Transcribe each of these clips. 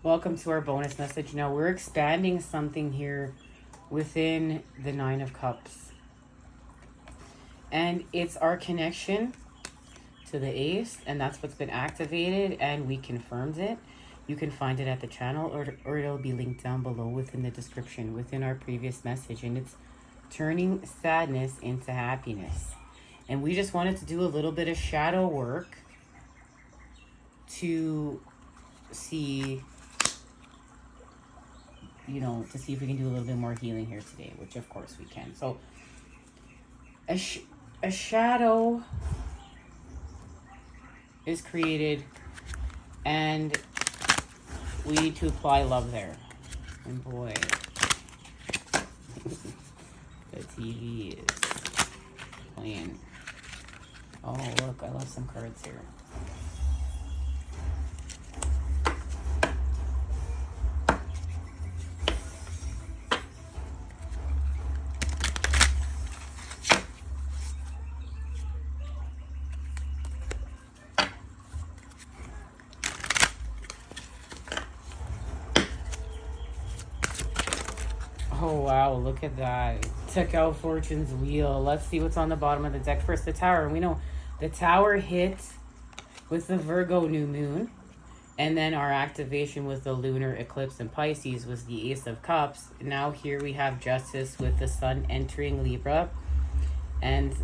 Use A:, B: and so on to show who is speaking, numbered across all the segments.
A: Welcome to our bonus message. Now we're expanding something here within the Nine of Cups. And it's our connection to the Ace, and that's what's been activated, and we confirmed it. You can find it at the channel, or it'll be linked down below within the description, within our previous message. And it's turning sadness into happiness. And we just wanted to do a little bit of shadow work to see, to see if we can do a little bit more healing here today, which of course we can. So a shadow is created, and we need to apply love there. And boy, the TV is playing. Oh, look, I love some cards here. Oh, wow, look at that. Took out Fortune's Wheel. Let's see what's on the bottom of the deck. First, the Tower. And we know the Tower hit with the Virgo new moon. And then our activation with the lunar eclipse in Pisces was the Ace of Cups. Now here we have Justice with the Sun entering Libra. And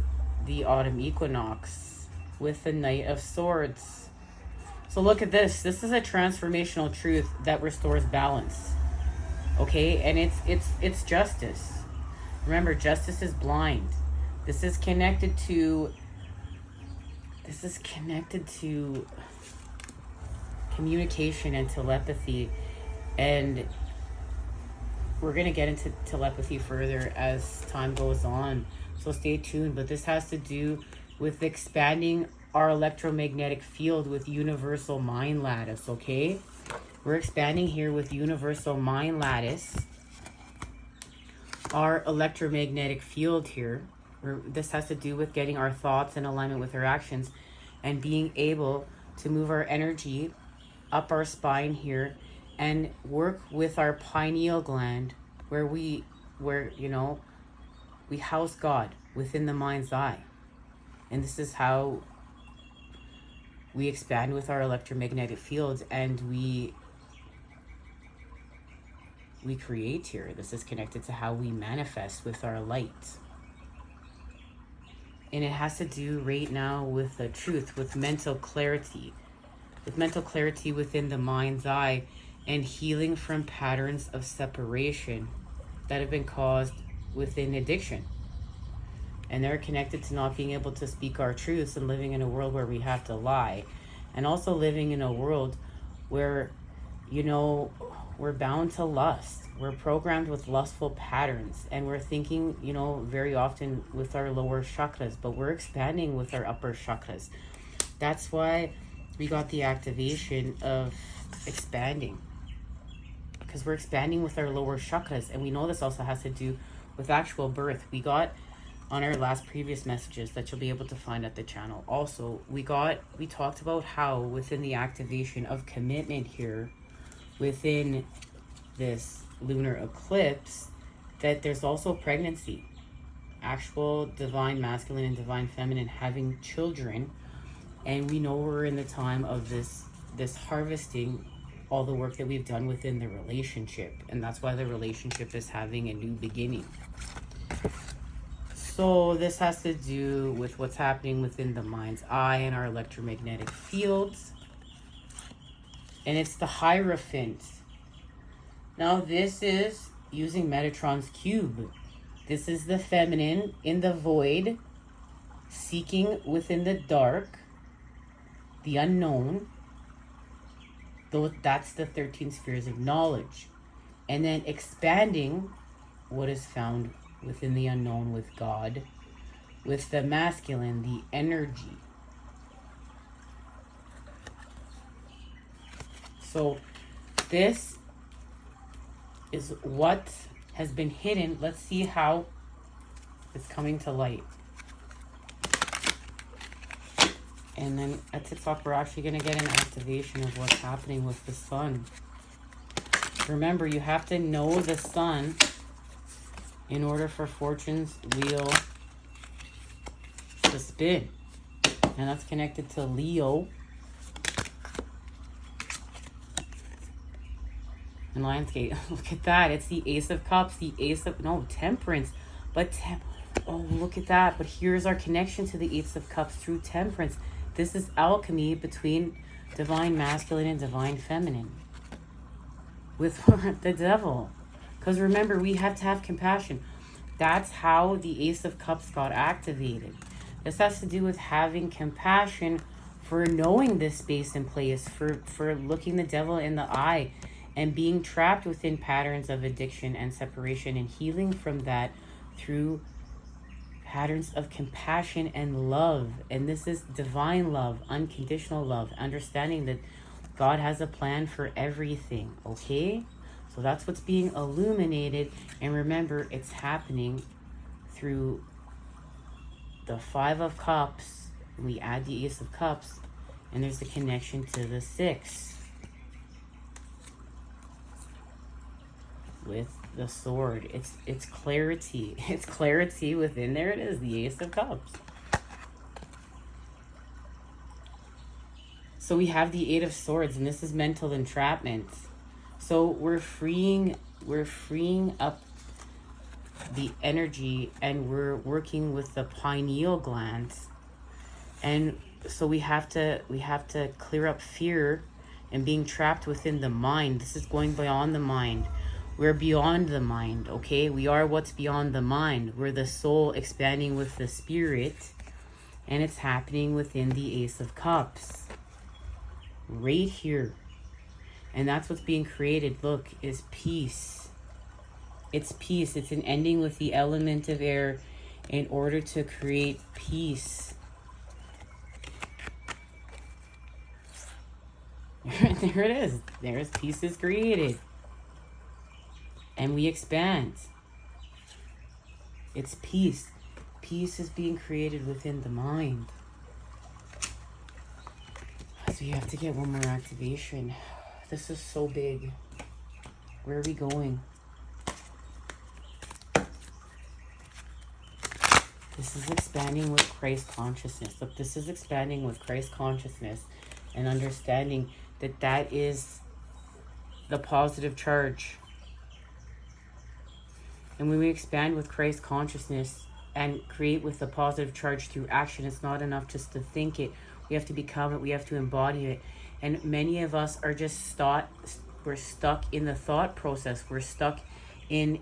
A: the Autumn Equinox with the Knight of Swords. So look at this. This is a transformational truth that restores balance. Okay, and it's justice. Remember, justice is blind. This is connected to communication and telepathy, and we're going to get into telepathy further as time goes on, so stay tuned. But this has to do with expanding our electromagnetic field with universal mind lattice. Okay, we're expanding here with universal mind lattice, our electromagnetic field here. This has to do with getting our thoughts in alignment with our actions and being able to move our energy up our spine here and work with our pineal gland, where we house God within the mind's eye. And this is how we expand with our electromagnetic fields, and we create here. This is connected to how we manifest with our light. And it has to do right now with the truth, with mental clarity. With mental clarity within the mind's eye, and healing from patterns of separation that have been caused within addiction. And they're connected to not being able to speak our truths and living in a world where we have to lie. And also living in a world where, we're bound to lust. We're programmed with lustful patterns, and we're thinking, very often with our lower chakras, but we're expanding with our upper chakras. That's why we got the activation of expanding, because we're expanding with our lower chakras. And we know this also has to do with actual birth. We got on our last previous messages that you'll be able to find at the channel. Also, we talked about how within the activation of commitment here, within this lunar eclipse, that there's also pregnancy, actual divine masculine and divine feminine having children. And we know we're in the time of this harvesting all the work that we've done within the relationship, and that's why the relationship is having a new beginning. So this has to do with what's happening within the mind's eye and our electromagnetic fields. And it's the Hierophant. Now this is using Metatron's cube. This is the feminine in the void, seeking within the dark, the unknown. Though that's the 13 spheres of knowledge. And then expanding what is found within the unknown with God, with the masculine, the energy. So this is what has been hidden. Let's see how it's coming to light. And then at TikTok, we're actually going to get an activation of what's happening with the sun. Remember, you have to know the sun in order for fortune's wheel to spin. And that's connected to Leo and Lionsgate. Look at that. It's the Ace of Cups, the Ace of, no, Temperance. But, oh, look at that. But here's our connection to the Ace of Cups through Temperance. This is alchemy between divine masculine and divine feminine with the devil. Because remember, we have to have compassion. That's how the Ace of Cups got activated. This has to do with having compassion for knowing this space and place, for looking the devil in the eye and being trapped within patterns of addiction and separation and healing from that through patterns of compassion and love. And this is divine love, unconditional love, understanding that God has a plan for everything, okay? So that's what's being illuminated. And remember, it's happening through the Five of Cups. We add the Ace of Cups, and there's a connection to the 6 with the sword. It's clarity. It's clarity within. There it is, the Ace of Cups. So we have the 8 of Swords, and this is mental entrapment. So we're freeing up the energy, and we're working with the pineal glands. And so we have to clear up fear and being trapped within the mind. This is going beyond the mind. We're beyond the mind, okay? We are what's beyond the mind. We're the soul expanding with the spirit, and it's happening within the Ace of Cups. Right here. And that's what's being created, look, is peace. It's peace. It's an ending with the element of air in order to create peace. There it is. There's peace is created. And we expand. It's peace. Peace is being created within the mind. So you have to get one more activation. This is so big. Where are we going? This is expanding with Christ consciousness. Look, this is expanding with Christ consciousness and understanding that that is the positive charge. And when we expand with Christ consciousness and create with the positive charge through action, it's not enough just to think it. We have to become it. We have to embody it. And many of us are just we're stuck in the thought process. We're stuck in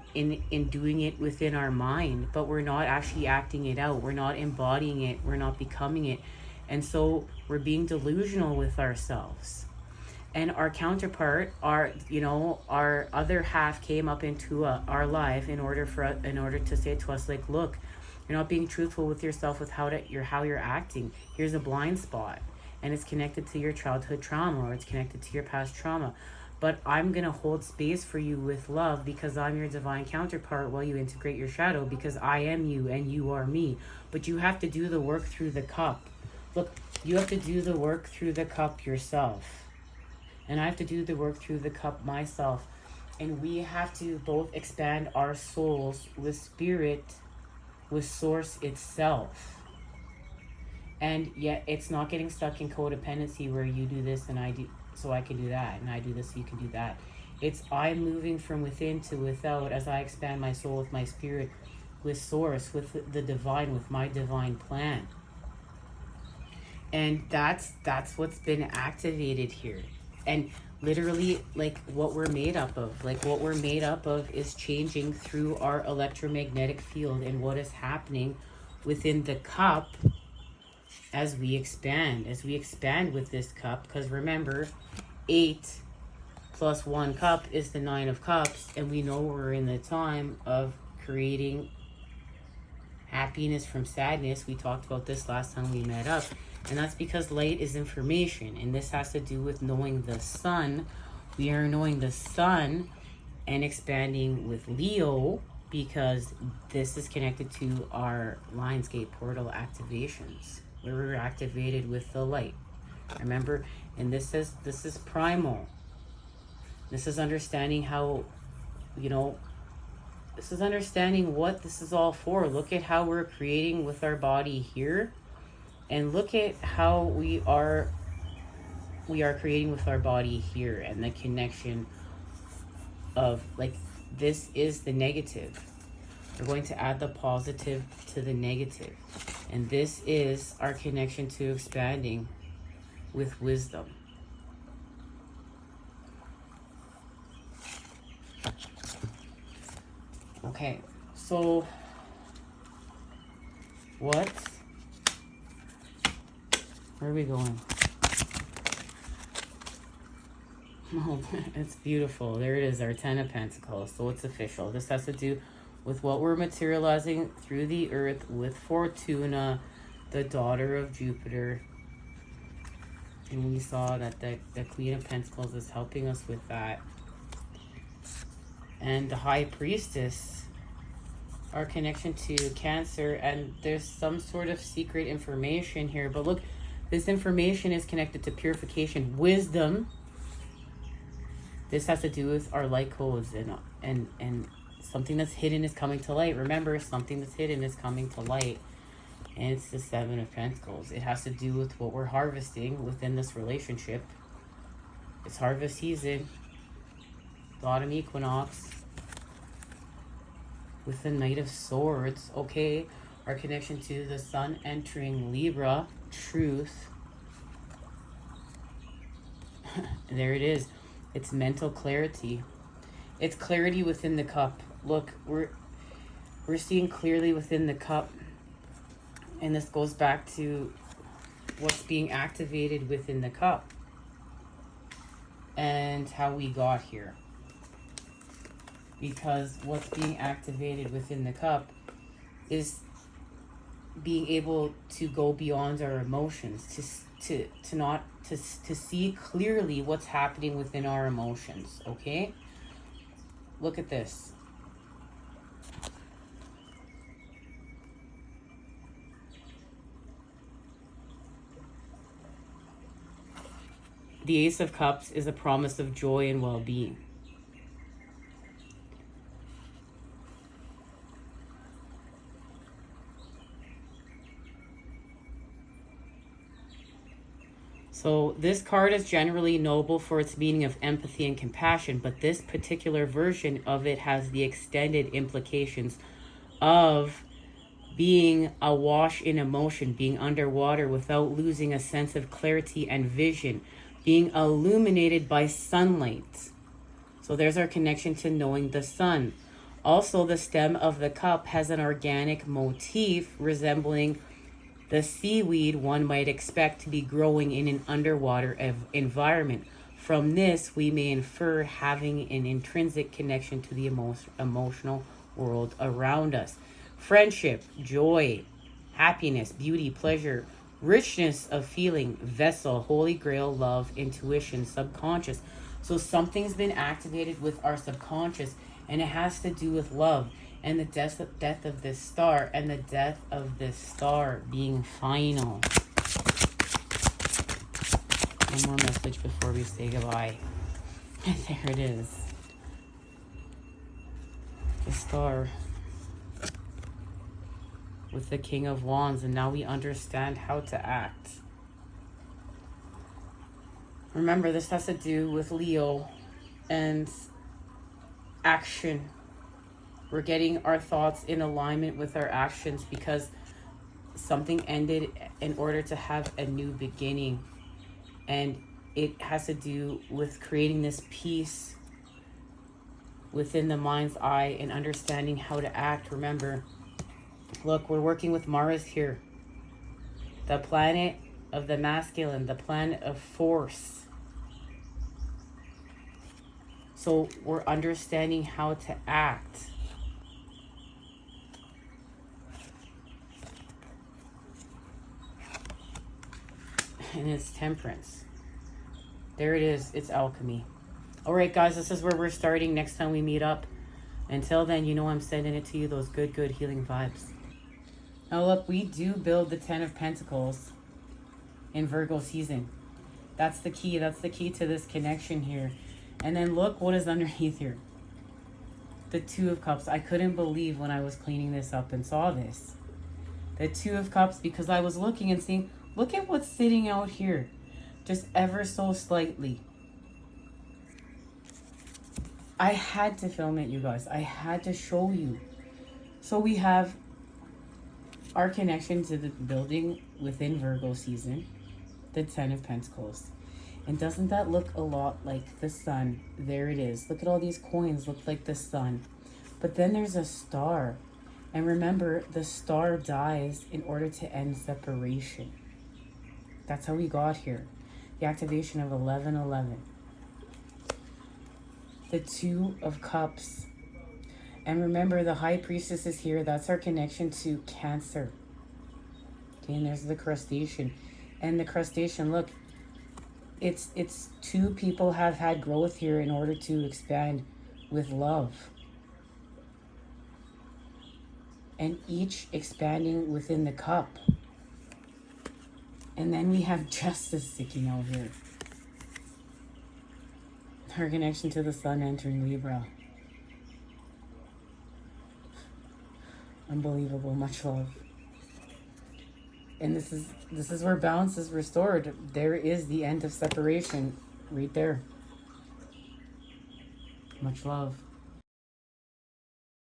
A: doing it within our mind, but we're not actually acting it out. We're not embodying it. We're not becoming it. And so we're being delusional with ourselves. And our counterpart, our other half came up into our life in order to say to us, like, look, you're not being truthful with yourself with how you're acting. Here's a blind spot, and it's connected to your childhood trauma, or it's connected to your past trauma. But I'm going to hold space for you with love because I'm your divine counterpart while you integrate your shadow, because I am you and you are me. But you have to do the work through the cup. Look, you have to do the work through the cup yourself. And I have to do the work through the cup myself. And we have to both expand our souls with spirit, with source itself. And yet it's not getting stuck in codependency where you do this and I do, so I can do that, and I do this so you can do that. It's I'm moving from within to without as I expand my soul with my spirit, with source, with the divine, with my divine plan. And that's what's been activated here. And literally, like, what we're made up of. Like, what we're made up of is changing through our electromagnetic field and what is happening within the cup as we expand. As we expand with this cup. Because remember, 8 plus 1 cup is the 9 of cups. And we know we're in the time of creating happiness from sadness. We talked about this last time we met up. And that's because light is information. And this has to do with knowing the sun. We are knowing the sun and expanding with Leo because this is connected to our Lionsgate portal activations. Where we're activated with the light. Remember? And this is primal. This is understanding how, you know, this is understanding what this is all for. Look at how we're creating with our body here. And look at how we are creating with our body here, and the connection of, like, this is the negative. We're going to add the positive to the negative. And this is our connection to expanding with wisdom. Okay, so what? Where are we going? Oh, it's beautiful. There it is, our 10 of Pentacles. So it's official. This has to do with what we're materializing through the earth with Fortuna, the daughter of Jupiter. And we saw that the Queen of Pentacles is helping us with that. And the High Priestess, our connection to Cancer. And there's some sort of secret information here. But look, this information is connected to purification, wisdom. This has to do with our light codes, and something that's hidden is coming to light. Remember, something that's hidden is coming to light. And it's the 7 of Pentacles. It has to do with what we're harvesting within this relationship. It's harvest season. The autumn equinox. With the Knight of Swords. Okay. Our connection to the Sun entering Libra. Truth. There it is. It's mental clarity. It's clarity within the cup. Look, we're seeing clearly within the cup. And this goes back to what's being activated within the cup. And how we got here. Because what's being activated within the cup is being able to go beyond our emotions, to see clearly what's happening within our emotions. Okay, look at this. The Ace of Cups is a promise of joy and well-being. So this card is generally noble for its meaning of empathy and compassion, but this particular version of it has the extended implications of being awash in emotion, being underwater without losing a sense of clarity and vision, being illuminated by sunlight. So there's our connection to knowing the sun. Also, the stem of the cup has an organic motif resembling the seaweed one might expect to be growing in an underwater environment. From this, we may infer having an intrinsic connection to the emotional world around us. Friendship, joy, happiness, beauty, pleasure, richness of feeling, vessel, holy grail, love, intuition, subconscious. So something's been activated with our subconscious, and it has to do with love. And the death of this star, and the death of this star being final. One more message before we say goodbye. There it is. The star with the King of Wands, and now we understand how to act. Remember, this has to do with Leo and action. We're getting our thoughts in alignment with our actions because something ended in order to have a new beginning. And it has to do with creating this peace within the mind's eye and understanding how to act. Remember, look, we're working with Mars here. The planet of the masculine, the planet of force. So we're understanding how to act. And it's temperance. There it is. It's alchemy. All right, guys, this is where we're starting next time we meet up. Until then, you know I'm sending it to you, those good healing vibes. Now, look, we do build the 10 of Pentacles in Virgo season. That's the key. That's the key to this connection here. And then look what is underneath here. The Two of Cups. I couldn't believe when I was cleaning this up and saw this. The Two of Cups, because I was looking and seeing, look at what's sitting out here. Just ever so slightly. I had to film it, you guys. I had to show you. So we have our connection to the building within Virgo season. The Ten of Pentacles. And doesn't that look a lot like the sun? There it is. Look at all these coins look like the sun. But then there's a star. And remember, the star dies in order to end separation. That's how we got here. The activation of 1111. The Two of Cups. And remember, the High Priestess is here. That's our connection to Cancer. Okay, and there's the crustacean. And the crustacean, look, it's two people have had growth here in order to expand with love. And each expanding within the cup. And then we have Justice sticking out here. Her connection to the sun entering Libra. Unbelievable. Much love. And this is where balance is restored. There is the end of separation right there. Much love.